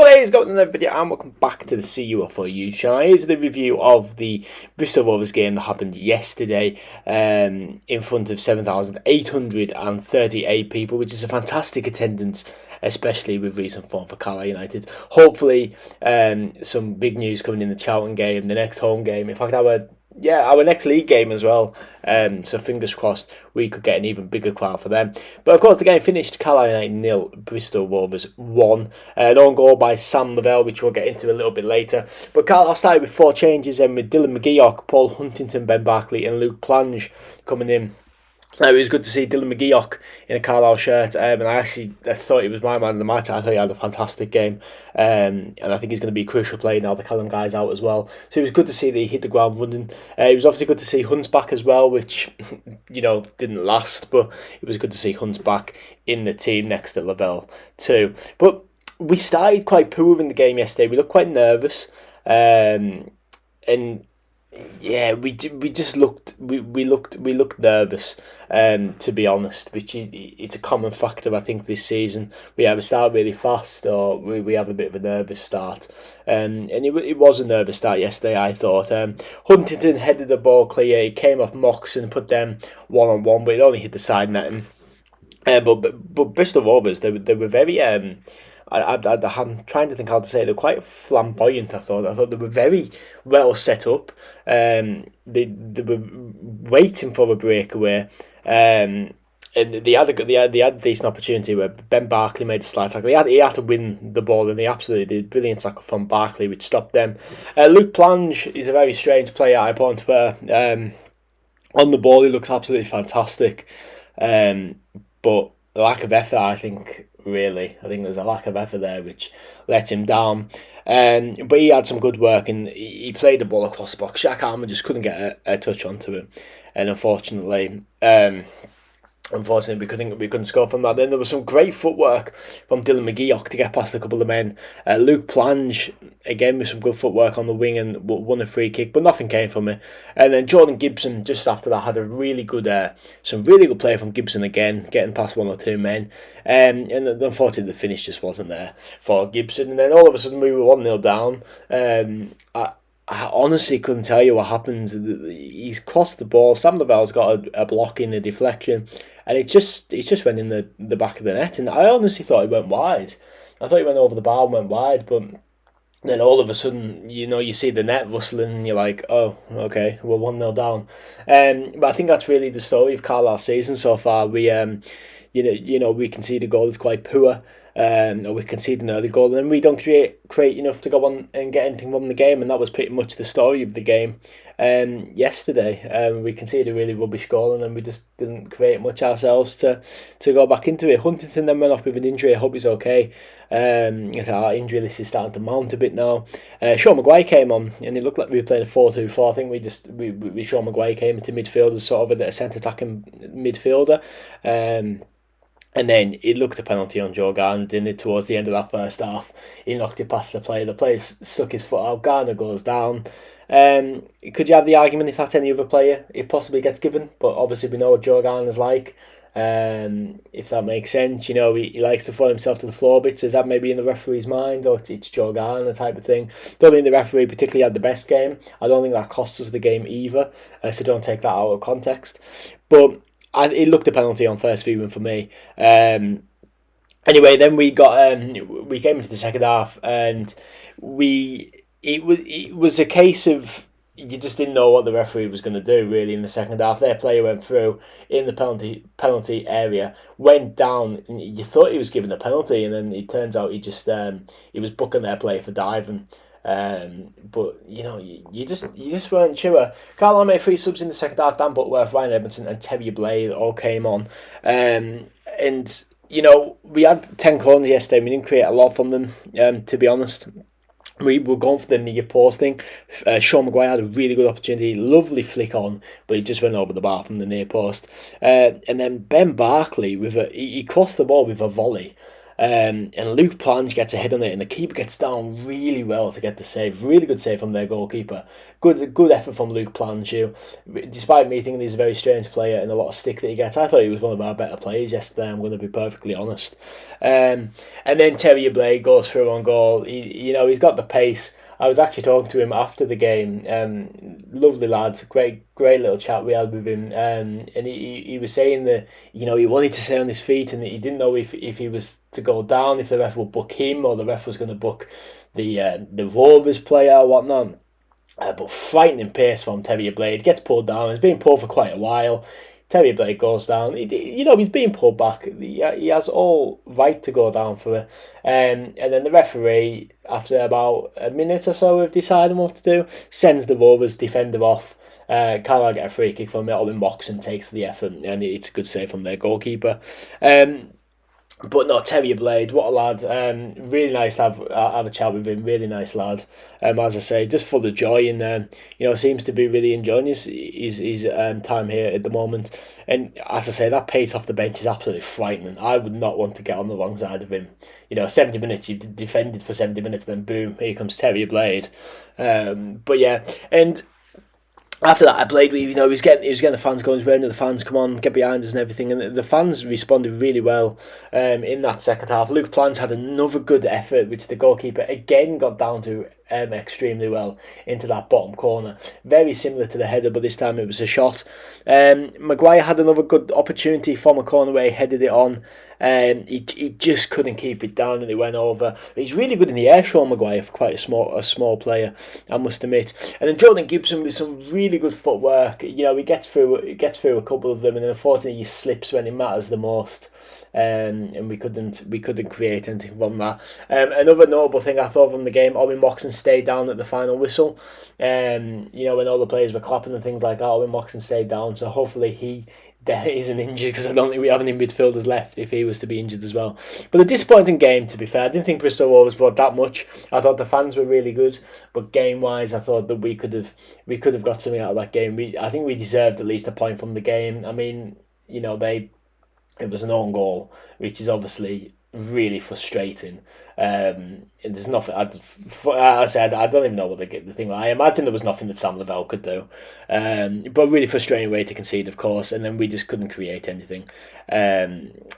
What is going on in the video, and welcome back to the CUFO YouTube channel. Here's the review of the Bristol Rovers game that happened yesterday in front of 7,838 people, which is a fantastic attendance, especially with recent form for Carlisle United. Hopefully some big news coming in the Charlton game, the next home game. In fact, our next league game as well. So fingers crossed we could get an even bigger crowd for them. But of course the game finished Carlisle United 0, Bristol Rovers 1. An own goal by Sam Lavelle, which we'll get into a little bit later. But Carlisle started with 4 changes, with Dylan McGeoch, Paul Huntington, Ben Barkley and Luke Plange coming in. It was good to see Dylan McGeoch in a Carlisle shirt, and I thought he was my man of the match. I thought he had a fantastic game, and I think he's going to be a crucial player now the Callum guy's out as well. So it was good to see that he hit the ground running. It was obviously good to see Hunt's back as well, which didn't last, but it was good to see Hunt's back in the team next to Lavelle too. But we started quite poor in the game yesterday. We looked quite nervous, and yeah, we looked nervous, to be honest, which it's a common factor I think this season. We either start really fast or we have a bit of a nervous start, and it was a nervous start yesterday. I thought Huntington headed the ball clear. He came off Moxon, put them 1-on-1, but it only hit the side netting. But Bristol Rovers, they were very I'm trying to think how to say it. They're quite flamboyant. I thought they were very well set up. They were waiting for a breakaway, and they had a decent opportunity where Ben Barkley made a slide tackle. He had to win the ball, and he absolutely did. Brilliant tackle from Barkley, which stopped them. Luke Plange is a very strange player. I put on Twitter. On the ball, he looks absolutely fantastic, but the lack of effort, I think there's a lack of effort there which let him down. But he had some good work, and he played the ball across the box. Shaq Armour just couldn't get a touch onto it, and unfortunately we couldn't score from that. Then there was some great footwork from Dylan McGeoch to get past a couple of men. Luke Plange, again, with some good footwork on the wing and won a free kick, but nothing came from it. And then Jordan Gibson, just after that, had some really good play from Gibson again, getting past 1 or 2 men. And unfortunately, the finish just wasn't there for Gibson. And then all of a sudden, we were 1-0 down. I honestly couldn't tell you what happened. He's crossed the ball. Sam Lavelle's got a block in, a deflection, and it just went in the back of the net. And I honestly thought it went wide. I thought he went over the bar and went wide, but then all of a sudden, you see the net rustling, and you're like, oh, okay, we're 1-0 down. But I think that's really the story of Carlisle's season so far. We we concede a goal that's quite poor. Or we concede an early goal, and then we don't create enough to go on and get anything from the game, and that was pretty much the story of the game yesterday. We conceded a really rubbish goal, and then we just didn't create much ourselves to go back into it. Huntington then went off with an injury. I hope he's okay. Our injury list is starting to mount a bit now. Sean Maguire came on, and it looked like we were playing a 4-2-4. I think we Sean Maguire came into midfield as sort of a centre attacking midfielder. And then it looked a penalty on Joe Garner, didn't it, towards the end of that first half. He knocked it past the player. The player stuck his foot out. Garner goes down. Could you have the argument if that's any other player, it possibly gets given? But obviously we know what Joe Garner's like. If that makes sense, he likes to throw himself to the floor a bit. So is that maybe in the referee's mind, or it's Joe Garner type of thing? Don't think the referee particularly had the best game. I don't think that cost us the game either. So don't take that out of context. But it looked a penalty on first viewing for me. Anyway, then we came into the second half, and it was a case of you just didn't know what the referee was going to do really in the second half. Their player went through in the penalty area, went down, and you thought he was given a penalty, and then it turns out he was booking their player for diving. But you just weren't sure. Carlisle made 3 subs in the second half. Dan Butworth, Ryan Edmondson and Terry Blade all came on, and we had 10 corners yesterday. We didn't create a lot from them, to be honest. We were going for the near post thing. Sean Maguire had a really good opportunity, lovely flick on, but he just went over the bar from the near post. And then Ben Barkley he crossed the ball with a volley. and Luke Plange gets a hit on it, and the keeper gets down really well to get the save. Really good save from their goalkeeper. Good effort from Luke Plange, who, despite me thinking he's a very strange player and a lot of stick that he gets, I thought he was one of our better players yesterday, I'm going to be perfectly honest. And then Terry Blade goes through on goal. He's got the pace. I was actually talking to him after the game. Lovely lad, great little chat we had with him. And he was saying that he wanted to stay on his feet, and that he didn't know if he was to go down, if the ref would book him or the ref was going to book the Rovers player or whatnot. But frightening pace from Terry Blade. Gets pulled down. He's been pulled for quite a while. Terry Blade goes down. He's being pulled back. He has all right to go down for it. And then the referee, after about a minute or so of deciding what to do, sends the Rovers defender off. Carlisle get a free kick from it. Owen Moxon takes the effort, and it's a good save from their goalkeeper. But no, Terry Blade, what a lad. Really nice to have a chat with him. Really nice lad. As I say, just full of joy, and seems to be really enjoying his time here at the moment. And as I say, that pace off the bench is absolutely frightening. I would not want to get on the wrong side of him. 70 minutes, you've defended for 70 minutes, then boom, here comes Terry Blade. But yeah, and after that, I played with, he was getting the fans going, he was waiting for the fans, come on, get behind us and everything, and the fans responded really well in that second half. Luke Plange had another good effort, which the goalkeeper again got down to extremely well into that bottom corner. Very similar to the header, but this time it was a shot. Maguire had another good opportunity from a corner where he headed it on. He just couldn't keep it down, and it went over. He's really good in the air, Sean Maguire, for quite a small player, I must admit. And then Jordan Gibson with some really good footwork. He gets through a couple of them, and then unfortunately he slips when it matters the most. And we couldn't create anything from that. Another notable thing I thought from the game, Owen Moxon stayed down at the final whistle. When all the players were clapping and things like that, Owen Moxon stayed down. So hopefully he isn't injured, because I don't think we have any midfielders left if he was to be injured as well. But a disappointing game, to be fair. I didn't think Bristol Rovers brought that much. I thought the fans were really good, but game wise, I thought that we could have got something out of that game. I think we deserved at least a point from the game. I mean, it was an own goal, which is obviously really frustrating. And there's nothing. I said I don't even know what the thing was. I imagine there was nothing that Sam Lavelle could do. But really frustrating way to concede, of course. And then we just couldn't create anything. And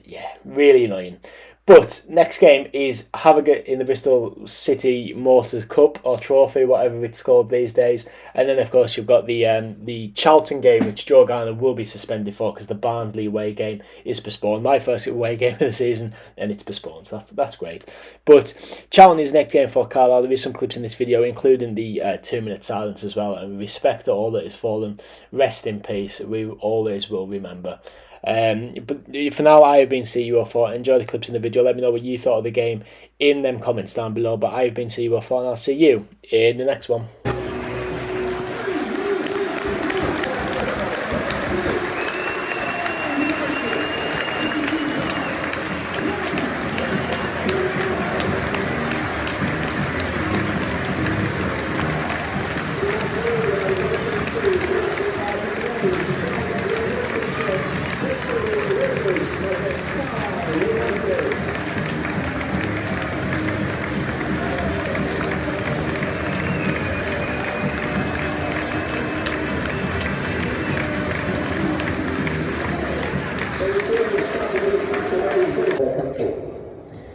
yeah, really annoying. But next game is Harrogate in the Bristol City Motors Cup or Trophy, whatever it's called these days. And then, of course, you've got the Charlton game, which Joe Garner will be suspended for because the Barnsley away game is postponed. My first away game of the season, and it's postponed. So that's great. But Charlton is next game for Carlisle. There is some clips in this video, including the 2-minute silence as well. And respect to all that has fallen. Rest in peace. We always will remember. But for now, I have been CUO4. Enjoy the clips in the video. Let me know what you thought of the game in them comments down below. But I have been CUO4, and I'll see you in the next one.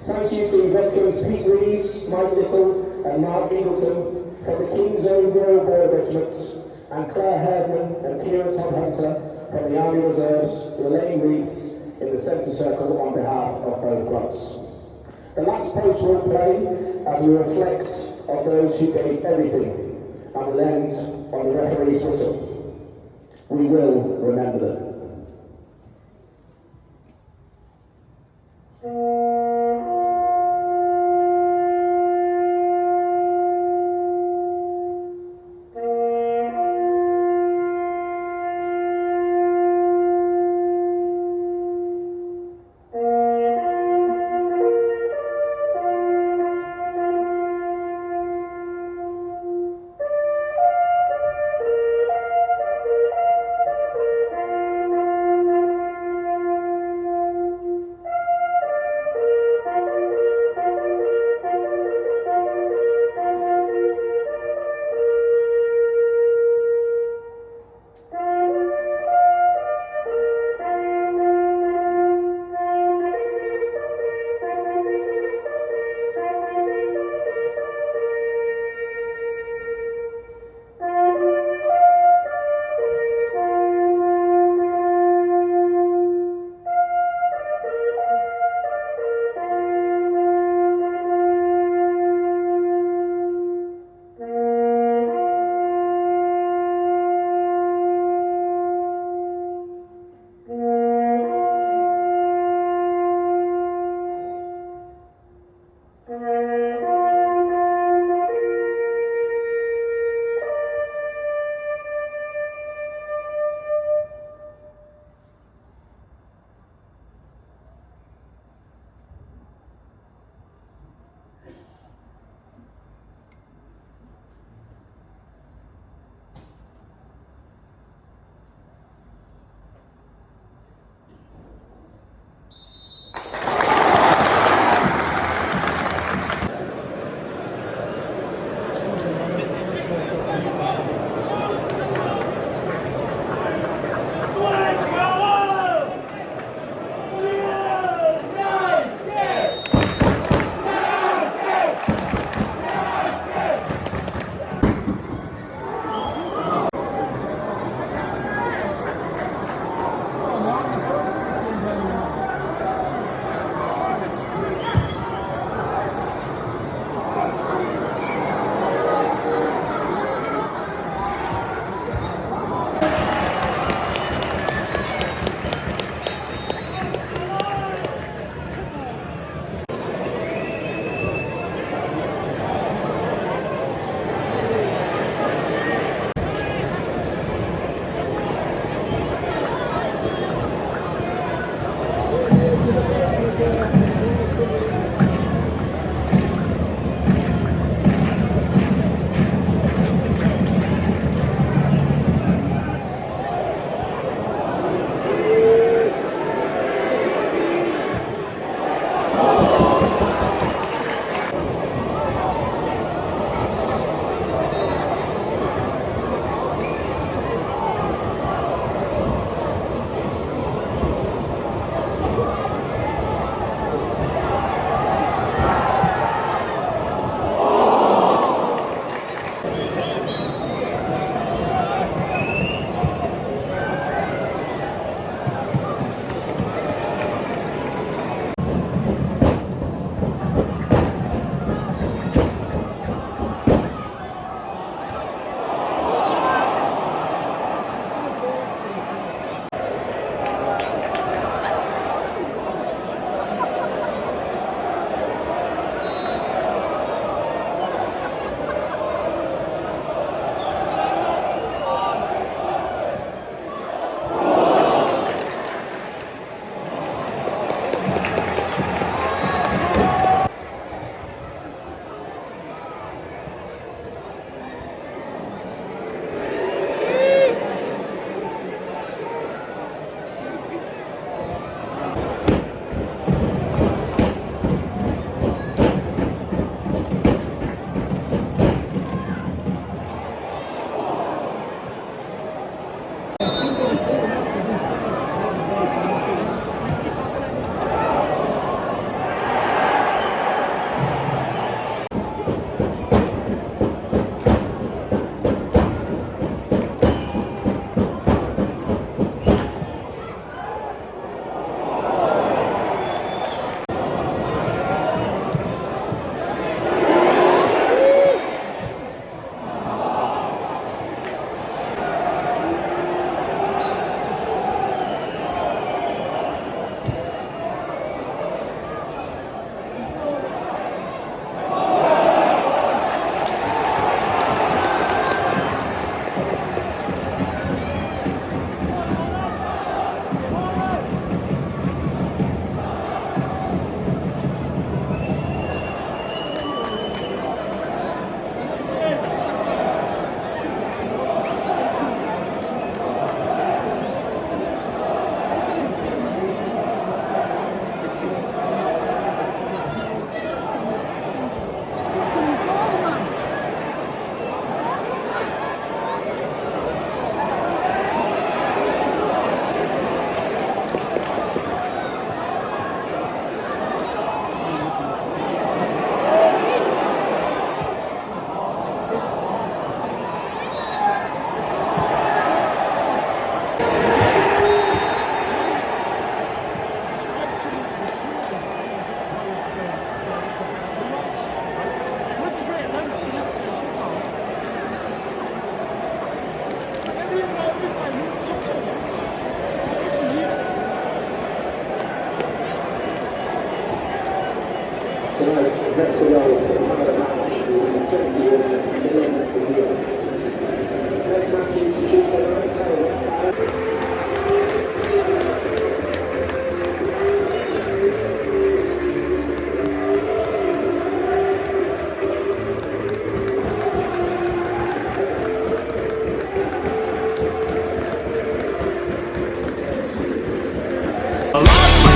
Thank you to veterans Pete Rees, Mike Little and Mark Ingleton from the King's Own Royal Boy Regiment, and Claire Herdman and Kieran Todd Hunter from the Army Reserves, who are laying wreaths in the centre circle on behalf of both clubs. The last post will play as we reflect on those who gave everything and will end on the referee's whistle. We will remember them. That's the goal for another match. 21 11th of the year. Next match is Tuesday night. Lost